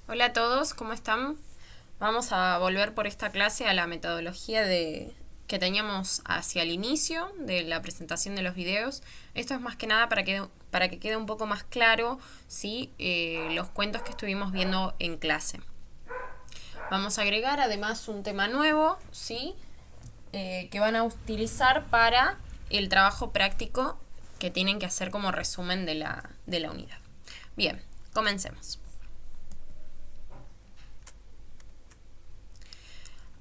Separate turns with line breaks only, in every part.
Hola a todos, ¿cómo están? Vamos a volver por esta clase a la metodología que teníamos hacia el inicio de la presentación de los videos. Esto es más que nada para que quede un poco más claro, ¿sí? Los cuentos que estuvimos viendo en clase. Vamos a agregar además un tema nuevo, ¿sí? Que van a utilizar para el trabajo práctico que tienen que hacer como resumen de la unidad. Bien, comencemos.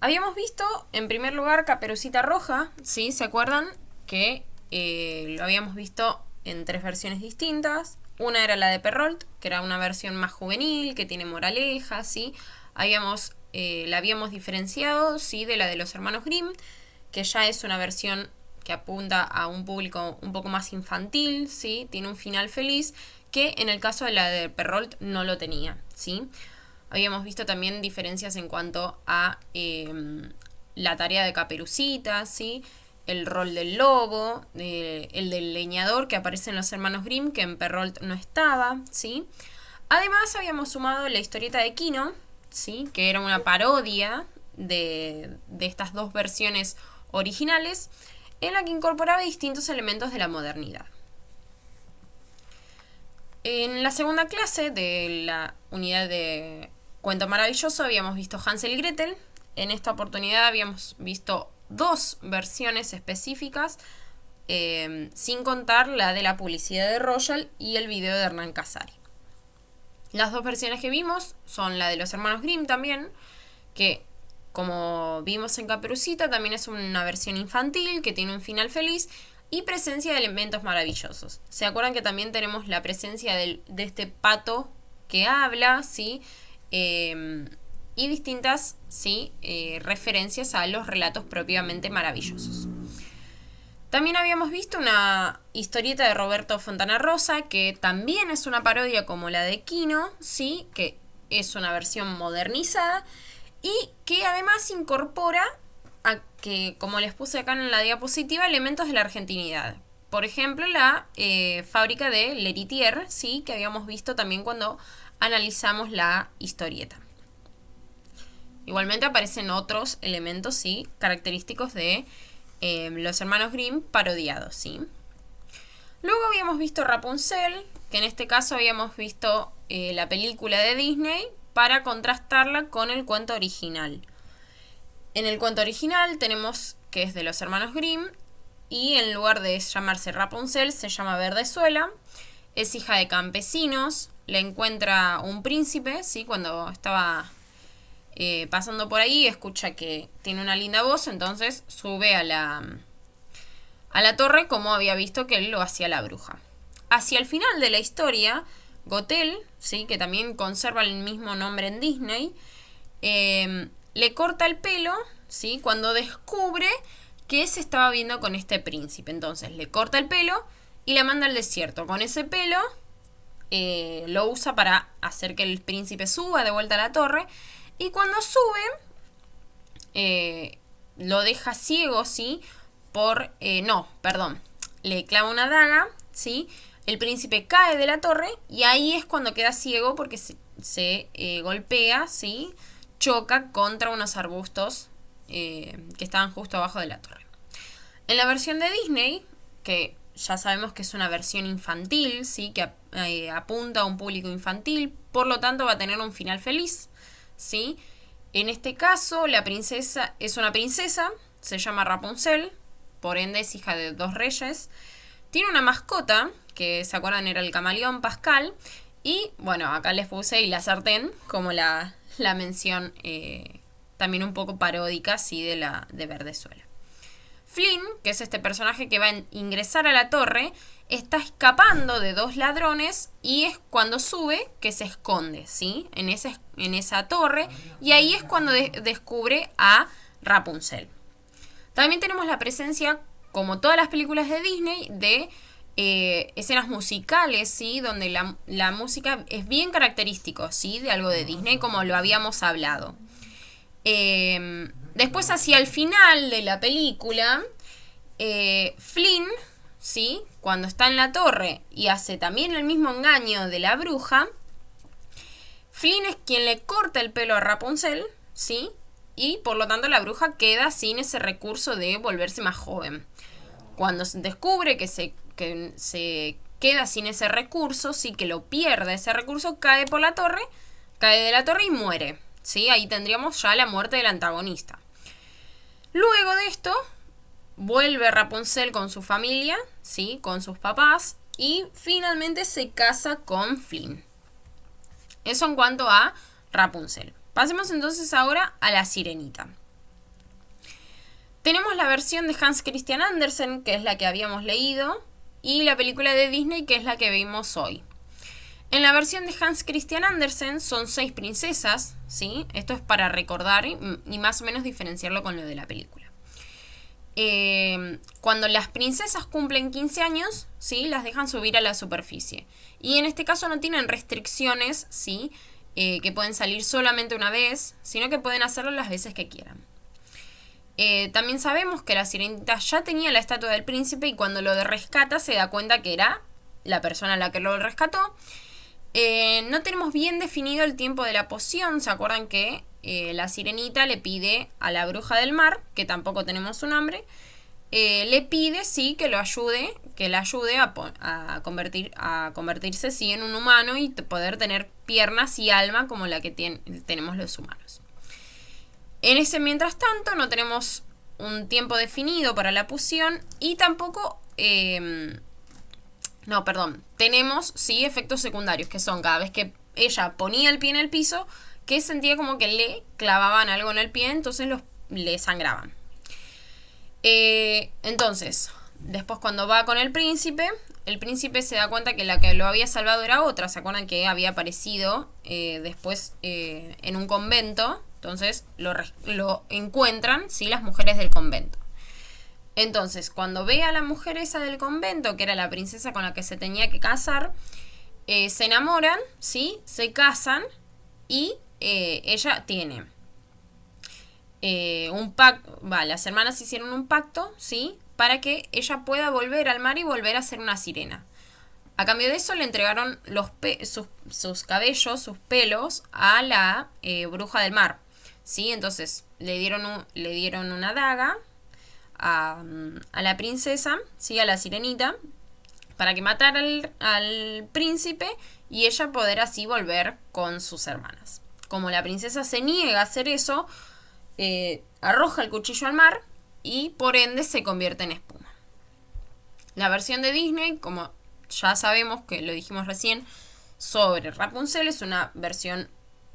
Habíamos visto, en primer lugar, Caperucita Roja, ¿sí? ¿Se acuerdan? Que lo habíamos visto en tres versiones distintas. Una era la de Perrault, que era una versión más juvenil, que tiene moraleja, ¿sí? La habíamos diferenciado, ¿sí? De la de los hermanos Grimm, que ya es una versión que apunta a un público un poco más infantil, ¿sí? Tiene un final feliz, que en el caso de la de Perrault no lo tenía, ¿sí? Habíamos visto también diferencias en cuanto a la tarea de Caperucita, ¿sí? El rol del lobo, el del leñador que aparece en los hermanos Grimm, que en Perrault no estaba, ¿sí? Además habíamos sumado la historieta de Kino, ¿sí? Que era una parodia de estas dos versiones originales, en la que incorporaba distintos elementos de la modernidad. En la segunda clase de la unidad de Cuento Maravilloso habíamos visto Hansel y Gretel. En esta oportunidad habíamos visto dos versiones específicas, sin contar la de la publicidad de Royal y el video de Hernán Casari. Las dos versiones que vimos son la de los hermanos Grimm también, que como vimos en Caperucita también es una versión infantil que tiene un final feliz y presencia de elementos maravillosos. ¿Se acuerdan que también tenemos la presencia de este pato que habla, ¿sí? Y distintas, ¿sí? Referencias a los relatos propiamente maravillosos. También habíamos visto una historieta de Roberto Fontana Rosa, que también es una parodia como la de Kino, ¿sí? Que es una versión modernizada y que además incorpora a que, como les puse acá en la diapositiva, elementos de la argentinidad. Por ejemplo, la fábrica de Leritier, ¿sí? Que habíamos visto también cuando analizamos la historieta. Igualmente aparecen otros elementos, ¿sí? Característicos de los hermanos Grimm parodiados, ¿sí? Luego habíamos visto Rapunzel, que en este caso habíamos visto la película de Disney para contrastarla con el cuento original. En el cuento original tenemos que es de los hermanos Grimm y en lugar de llamarse Rapunzel se llama Verdezuela. Es hija de campesinos, le encuentra un príncipe, ¿sí? Cuando estaba pasando por ahí escucha que tiene una linda voz, entonces sube a la torre como había visto que él lo hacía la bruja. Hacia el final de la historia, Gothel, ¿sí? Que también conserva el mismo nombre en Disney, le corta el pelo, ¿sí? Cuando descubre que se estaba viendo con este príncipe. Entonces le corta el pelo y la manda al desierto. Con ese pelo lo usa para hacer que el príncipe suba de vuelta a la torre. Y cuando sube, lo deja ciego, ¿sí? No, perdón. Le clava una daga, ¿sí? El príncipe cae de la torre y ahí es cuando queda ciego porque se golpea, ¿sí? Choca contra unos arbustos que estaban justo abajo de la torre. En la versión de Disney, que ya sabemos que es una versión infantil, ¿sí? Que apunta a un público infantil, por lo tanto va a tener un final feliz, ¿sí? En este caso, la princesa es una princesa, se llama Rapunzel, por ende es hija de dos reyes. Tiene una mascota, que se acuerdan era el camaleón Pascal. Y bueno, acá les puse y la sartén como la mención también un poco paródica, sí, de Verdezuela. Flynn, que es este personaje que va a ingresar a la torre, está escapando de dos ladrones y es cuando sube que se esconde, ¿sí? En esa torre y ahí es cuando descubre a Rapunzel. También tenemos la presencia, como todas las películas de Disney, de escenas musicales, ¿sí? Donde la música es bien característico, ¿sí? De algo de Disney, como lo habíamos hablado. Después, hacia el final de la película, Flynn, ¿sí? Cuando está en la torre y hace también el mismo engaño de la bruja, Flynn es quien le corta el pelo a Rapunzel, ¿sí? Y por lo tanto la bruja queda sin ese recurso de volverse más joven. Cuando se descubre que se queda sin ese recurso, sí, que lo pierde ese recurso, cae por la torre, cae de la torre y muere, ¿sí? Ahí tendríamos ya la muerte del antagonista. Luego de esto, vuelve Rapunzel con su familia, ¿sí? Con sus papás, y finalmente se casa con Flynn. Eso en cuanto a Rapunzel. Pasemos entonces ahora a la Sirenita. Tenemos la versión de Hans Christian Andersen, que es la que habíamos leído, y la película de Disney, que es la que vimos hoy. En la versión de Hans Christian Andersen son 6 princesas, ¿sí? Esto es para recordar y más o menos diferenciarlo con lo de la película. Cuando las princesas cumplen 15 años, ¿sí? Las dejan subir a la superficie. Y en este caso no tienen restricciones, ¿sí? Que pueden salir solamente una vez, sino que pueden hacerlo las veces que quieran. También sabemos que la Sirenita ya tenía la estatua del príncipe y cuando lo rescata se da cuenta que era la persona a la que lo rescató. No tenemos bien definido el tiempo de la poción. ¿Se acuerdan que la Sirenita le pide a la bruja del mar, que tampoco tenemos su nombre, le pide, sí, que lo ayude, que la ayude a convertirse, sí, en un humano y poder tener piernas y alma como la que tenemos los humanos? En ese mientras tanto no tenemos un tiempo definido para la poción y tampoco... tenemos, sí, efectos secundarios, que son cada vez que ella ponía el pie en el piso, que sentía como que le clavaban algo en el pie, entonces le sangraban. Entonces, después cuando va con el príncipe se da cuenta que la que lo había salvado era otra. ¿Se acuerdan que había aparecido después en un convento? Entonces lo encuentran, ¿sí? Las mujeres del convento. Entonces, cuando ve a la mujer esa del convento, que era la princesa con la que se tenía que casar, se enamoran, ¿sí? Se casan y ella tiene un pacto, las hermanas hicieron un pacto, ¿sí? Para que ella pueda volver al mar y volver a ser una sirena. A cambio de eso le entregaron sus cabellos, sus pelos, a la bruja del mar, ¿sí? Entonces le dieron una daga a la princesa, ¿sí? A la sirenita, para que matara al príncipe y ella poder así volver con sus hermanas. Como la princesa se niega a hacer eso, arroja el cuchillo al mar y por ende se convierte en espuma. La versión de Disney, como ya sabemos que lo dijimos recién, sobre Rapunzel es una versión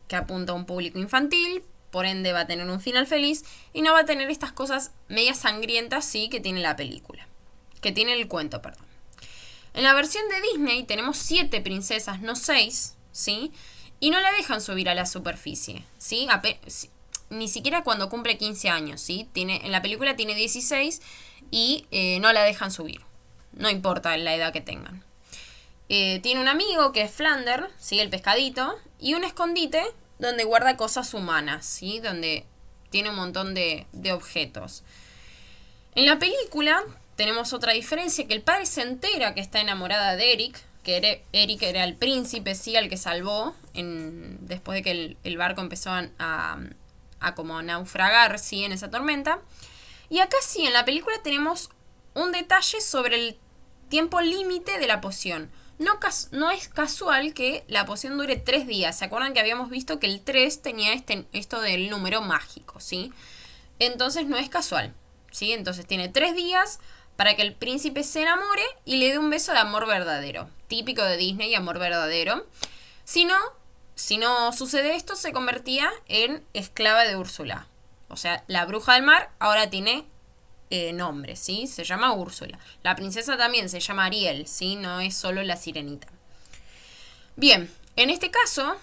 que apunta a un público infantil, por ende va a tener un final feliz y no va a tener estas cosas medias sangrientas, sí, que tiene la película, que tiene el cuento, perdón. En la versión de Disney tenemos 7 princesas, no 6, ¿sí? Y no la dejan subir a la superficie, ¿sí? Ni siquiera cuando cumple 15 años, ¿sí? En la película tiene 16 y no la dejan subir. No importa la edad que tengan. Tiene un amigo que es Flander, ¿sí? El pescadito, y un escondite donde guarda cosas humanas, ¿sí? Donde tiene un montón de objetos. En la película tenemos otra diferencia, que el padre se entera que está enamorada de Eric, que Eric era el príncipe, sí, al que salvó después de que el barco empezó a como naufragar, sí, en esa tormenta. Y acá sí, en la película tenemos un detalle sobre el tiempo límite de la poción. No es casual que la poción dure 3 días. ¿Se acuerdan que habíamos visto que el 3 tenía esto del número mágico, ¿sí? Entonces no es casual, ¿sí? Entonces tiene 3 días para que el príncipe se enamore y le dé un beso de amor verdadero. Típico de Disney, amor verdadero. Si no sucede esto, se convertía en esclava de Úrsula. O sea, la bruja del mar ahora tiene nombre, ¿sí? Se llama Úrsula. La princesa también se llama Ariel, ¿sí? No es solo la sirenita. Bien, en este caso,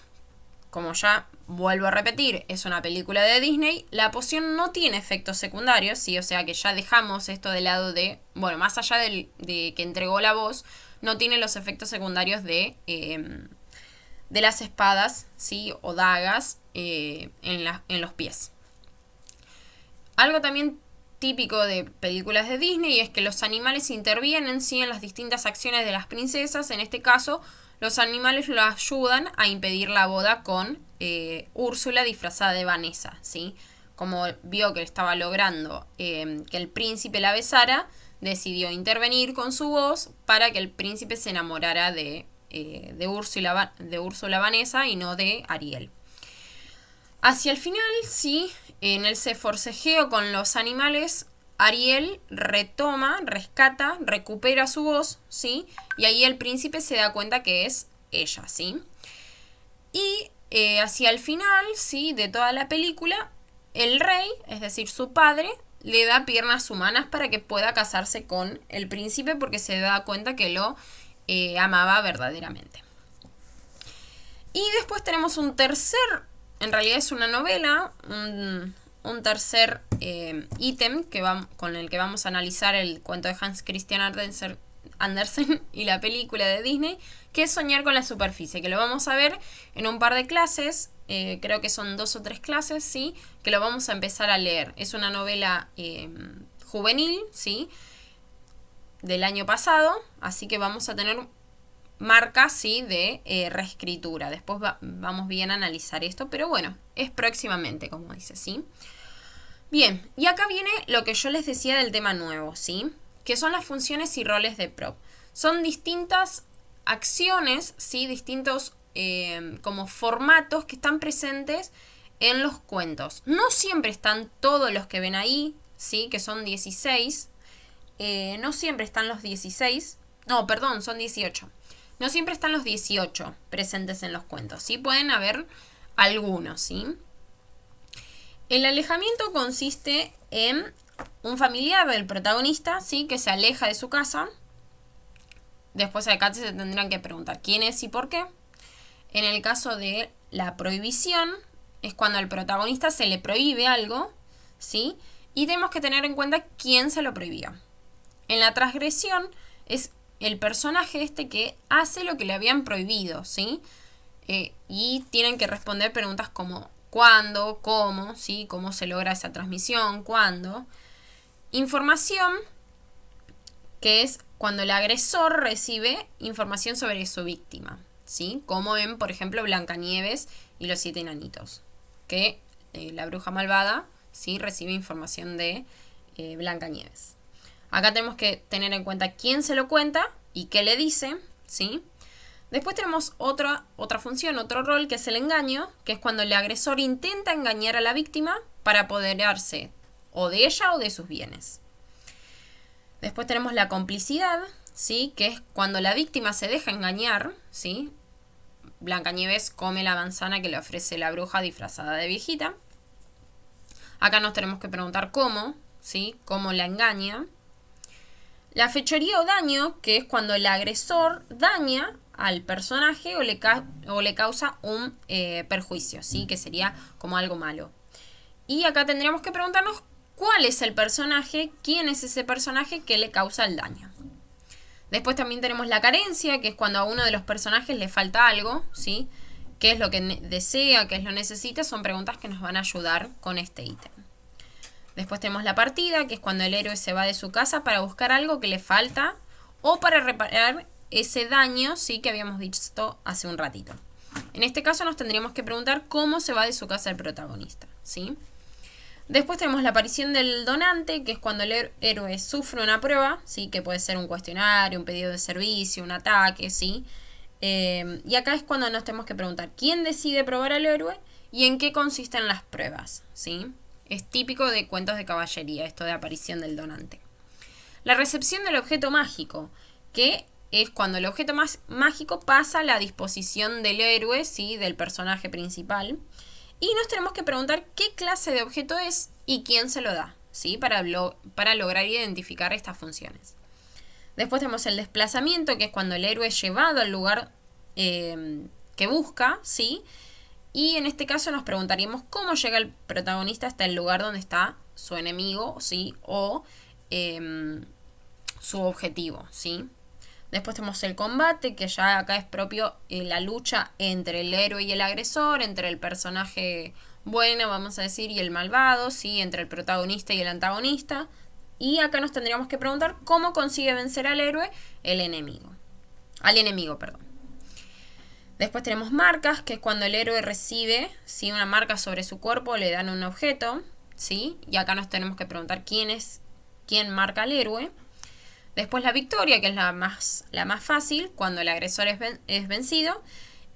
como ya vuelvo a repetir, es una película de Disney, la poción no tiene efectos secundarios, ¿sí? O sea que ya dejamos esto de lado de, bueno, más allá de que entregó la voz, no tiene los efectos secundarios de las espadas, ¿sí? O dagas en los pies. Algo también típico de películas de Disney es que los animales intervienen, ¿sí? En las distintas acciones de las princesas. En este caso, los animales lo ayudan a impedir la boda con Úrsula disfrazada de Vanessa, ¿sí? Como vio que estaba logrando que el príncipe la besara, decidió intervenir con su voz para que el príncipe se enamorara de Úrsula Vanessa y no de Ariel. Hacia el final, sí, en ese forcejeo con los animales, Ariel retoma, rescata, recupera su voz, ¿sí? Y ahí el príncipe se da cuenta que es ella, ¿sí? Y hacia el final, ¿sí? De toda la película, el rey, es decir, su padre, le da piernas humanas para que pueda casarse con el príncipe porque se da cuenta que lo amaba verdaderamente. Y después tenemos un tercer, en realidad es una novela, un tercer ítem con el que vamos a analizar el cuento de Hans Christian Andersen y la película de Disney, que es Soñar con la superficie, que lo vamos a ver en un par de clases, creo que son 2 o 3 clases, ¿sí? Que lo vamos a empezar a leer. Es una novela juvenil, ¿sí? Del año pasado, así que vamos a tener marcas, ¿sí? De reescritura. Después vamos bien a analizar esto, pero bueno, es próximamente, como dice, ¿sí? Bien, y acá viene lo que yo les decía del tema nuevo, ¿sí? Que son las funciones y roles de prop. Son distintas acciones, ¿sí? Distintos como formatos que están presentes en los cuentos. No siempre están todos los que ven ahí, ¿sí? Que son 16. No siempre están los 16. No, perdón, son 18. No siempre están los 18 presentes en los cuentos, ¿sí? Pueden haber algunos, ¿sí? El alejamiento consiste en un familiar del protagonista, ¿sí? Que se aleja de su casa. Después acá se tendrán que preguntar quién es y por qué. En el caso de la prohibición, es cuando al protagonista se le prohíbe algo, ¿sí? Y tenemos que tener en cuenta quién se lo prohibía. En la transgresión es el personaje que hace lo que le habían prohibido, ¿sí? Y tienen que responder preguntas como ¿cuándo? ¿Cómo? ¿Sí? ¿Cómo se logra esa transmisión? ¿Cuándo? Información, que es cuando el agresor recibe información sobre su víctima, ¿sí? Como en, por ejemplo, Blancanieves y los 7 enanitos, que la bruja malvada, ¿sí? Recibe información de Blancanieves. Acá tenemos que tener en cuenta quién se lo cuenta y qué le dice, ¿sí? Después tenemos otra función, otro rol, que es el engaño, que es cuando el agresor intenta engañar a la víctima para apoderarse o de ella o de sus bienes. Después tenemos la complicidad, ¿sí? Que es cuando la víctima se deja engañar, ¿sí? Blancanieves come la manzana que le ofrece la bruja disfrazada de viejita. Acá nos tenemos que preguntar cómo, ¿sí? Cómo la engaña. La fechoría o daño, que es cuando el agresor daña al personaje o le causa un perjuicio, ¿sí? Que sería como algo malo. Y acá tendríamos que preguntarnos cuál es el personaje, quién es ese personaje que le causa el daño. Después también tenemos la carencia, que es cuando a uno de los personajes le falta algo, ¿sí? ¿Qué es lo que desea, qué es lo que necesita? Son preguntas que nos van a ayudar con este ítem. Después tenemos la partida, que es cuando el héroe se va de su casa para buscar algo que le falta o para reparar ese daño, ¿sí? Que habíamos visto hace un ratito. En este caso nos tendríamos que preguntar cómo se va de su casa el protagonista, ¿sí? Después tenemos la aparición del donante, que es cuando el héroe sufre una prueba, ¿sí? Que puede ser un cuestionario, un pedido de servicio, un ataque, ¿sí? Y acá es cuando nos tenemos que preguntar quién decide probar al héroe y en qué consisten las pruebas, ¿sí? Es típico de cuentos de caballería, esto de aparición del donante. La recepción del objeto mágico, que es cuando el objeto mágico pasa a la disposición del héroe, ¿sí? Del personaje principal. Y nos tenemos que preguntar qué clase de objeto es y quién se lo da, ¿sí? Para lograr identificar estas funciones. Después tenemos el desplazamiento, que es cuando el héroe es llevado al lugar que busca, ¿sí? Y en este caso nos preguntaríamos cómo llega el protagonista hasta el lugar donde está su enemigo, ¿sí? O su objetivo, ¿sí? Después tenemos el combate, que ya acá es propio la lucha entre el héroe y el agresor, entre el personaje bueno, vamos a decir, y el malvado, ¿sí? Entre el protagonista y el antagonista. Y acá nos tendríamos que preguntar cómo consigue vencer al héroe al enemigo, perdón. Después tenemos marcas, que es cuando el héroe recibe, ¿sí?, una marca sobre su cuerpo, le dan un objeto, ¿sí? Y acá nos tenemos que preguntar quién marca al héroe. Después la victoria, que es la más fácil, cuando el agresor es vencido.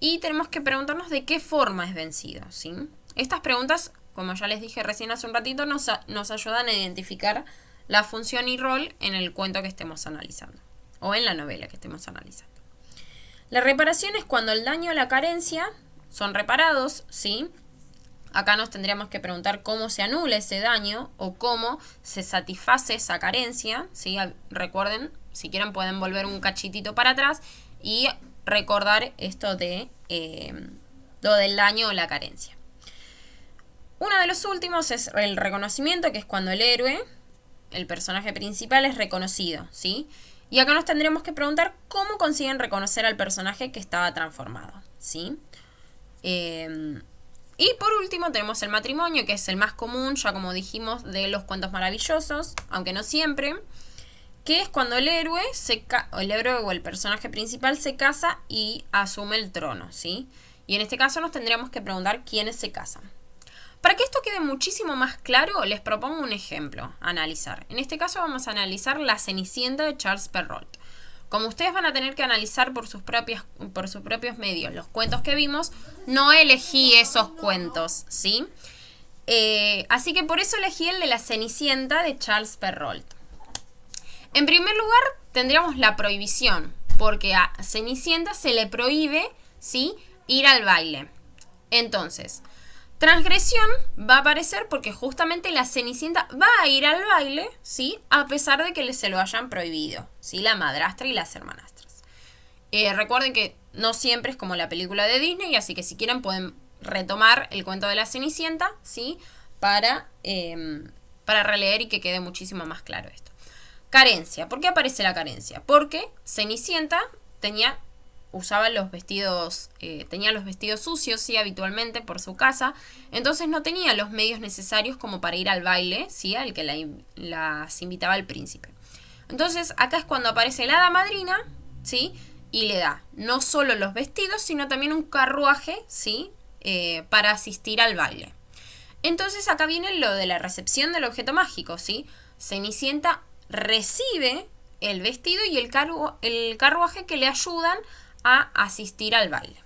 Y tenemos que preguntarnos de qué forma es vencido, ¿sí? Estas preguntas, como ya les dije recién hace un ratito, nos ayudan a identificar la función y rol en el cuento que estemos analizando, o en la novela que estemos analizando. La reparación es cuando el daño o la carencia son reparados, ¿sí? Acá nos tendríamos que preguntar cómo se anula ese daño o cómo se satisface esa carencia, ¿sí? Recuerden, si quieren pueden volver un cachitito para atrás y recordar esto de lo del daño o la carencia. Uno de los últimos es el reconocimiento, que es cuando el héroe, el personaje principal, es reconocido, ¿sí? Y acá nos tendremos que preguntar cómo consiguen reconocer al personaje que estaba transformado, ¿sí? Y por último tenemos el matrimonio, que es el más común, ya como dijimos, de los cuentos maravillosos, aunque no siempre, que es cuando el héroe o el personaje principal se casa y asume el trono, ¿sí? Y en este caso nos tendríamos que preguntar quiénes se casan. Para que esto quede muchísimo más claro, les propongo un ejemplo a analizar. En este caso vamos a analizar La Cenicienta de Charles Perrault. Como ustedes van a tener que analizar por sus propios medios los cuentos que vimos, no elegí esos cuentos, ¿sí? Así que por eso elegí el de La Cenicienta de Charles Perrault. En primer lugar, tendríamos la prohibición, porque a Cenicienta se le prohíbe, ¿sí?, ir al baile. Entonces, transgresión va a aparecer porque justamente la Cenicienta va a ir al baile, ¿sí?, a pesar de que se lo hayan prohibido, ¿sí?, la madrastra y las hermanastras. Recuerden que no siempre es como la película de Disney, así que si quieren pueden retomar el cuento de la Cenicienta, ¿sí?, para releer y que quede muchísimo más claro esto. Carencia. ¿Por qué aparece la carencia? Porque Cenicienta tenía los vestidos sucios, sí, habitualmente por su casa, entonces no tenía los medios necesarios como para ir al baile, sí, al que las invitaba el príncipe. Entonces acá es cuando aparece la hada madrina, sí, y le da no solo los vestidos, sino también un carruaje, sí, para asistir al baile. Entonces acá viene lo de la recepción del objeto mágico, sí. Cenicienta recibe el vestido y el carruaje que le ayudan a asistir al baile.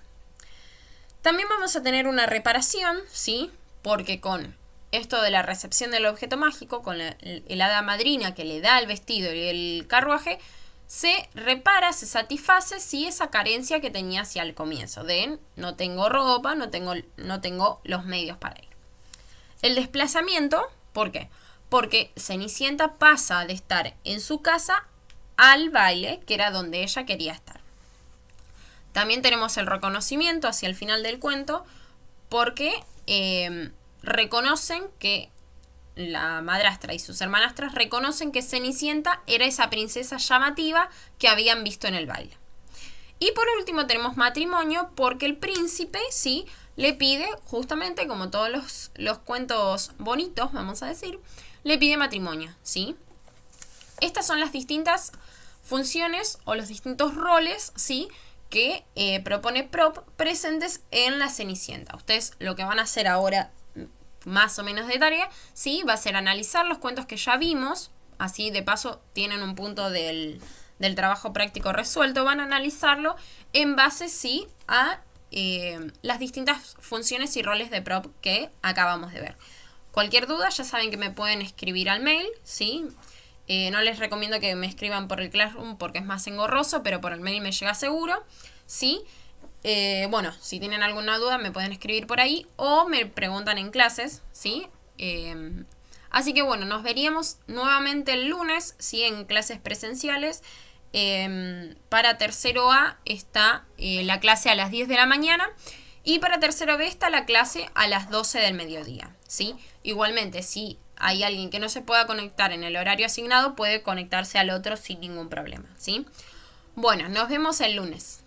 También vamos a tener una reparación, ¿sí? Porque con esto de la recepción del objeto mágico, con el hada madrina que le da el vestido y el carruaje, se repara, se satisface, ¿sí?, esa carencia que tenía hacia el comienzo, de no tengo ropa, no tengo los medios para ir. El desplazamiento, ¿por qué? Porque Cenicienta pasa de estar en su casa al baile, que era donde ella quería estar. También tenemos el reconocimiento hacia el final del cuento, porque reconocen que la madrastra y sus hermanastras reconocen que Cenicienta era esa princesa llamativa que habían visto en el baile. Y por último tenemos matrimonio, porque el príncipe, sí, le pide, justamente como todos los cuentos bonitos, vamos a decir, le pide matrimonio, ¿sí? Estas son las distintas funciones o los distintos roles, ¿sí?, que propone Prop presentes en la Cenicienta. Ustedes lo que van a hacer ahora, más o menos de tarea, ¿sí?, va a ser analizar los cuentos que ya vimos, así de paso tienen un punto del trabajo práctico resuelto, van a analizarlo en base, sí, a las distintas funciones y roles de Prop que acabamos de ver. Cualquier duda ya saben que me pueden escribir al mail, ¿sí? No les recomiendo que me escriban por el Classroom porque es más engorroso, pero por el mail me llega seguro, ¿sí? Bueno, si tienen alguna duda me pueden escribir por ahí o me preguntan en clases, ¿sí? Así que bueno, nos veríamos nuevamente el lunes, ¿sí?, en clases presenciales. Para tercero A está la clase a las 10 de la mañana y para tercero B está la clase a las 12 del mediodía, ¿sí? Igualmente, si hay alguien que no se pueda conectar en el horario asignado, puede conectarse al otro sin ningún problema, ¿sí? Bueno, nos vemos el lunes.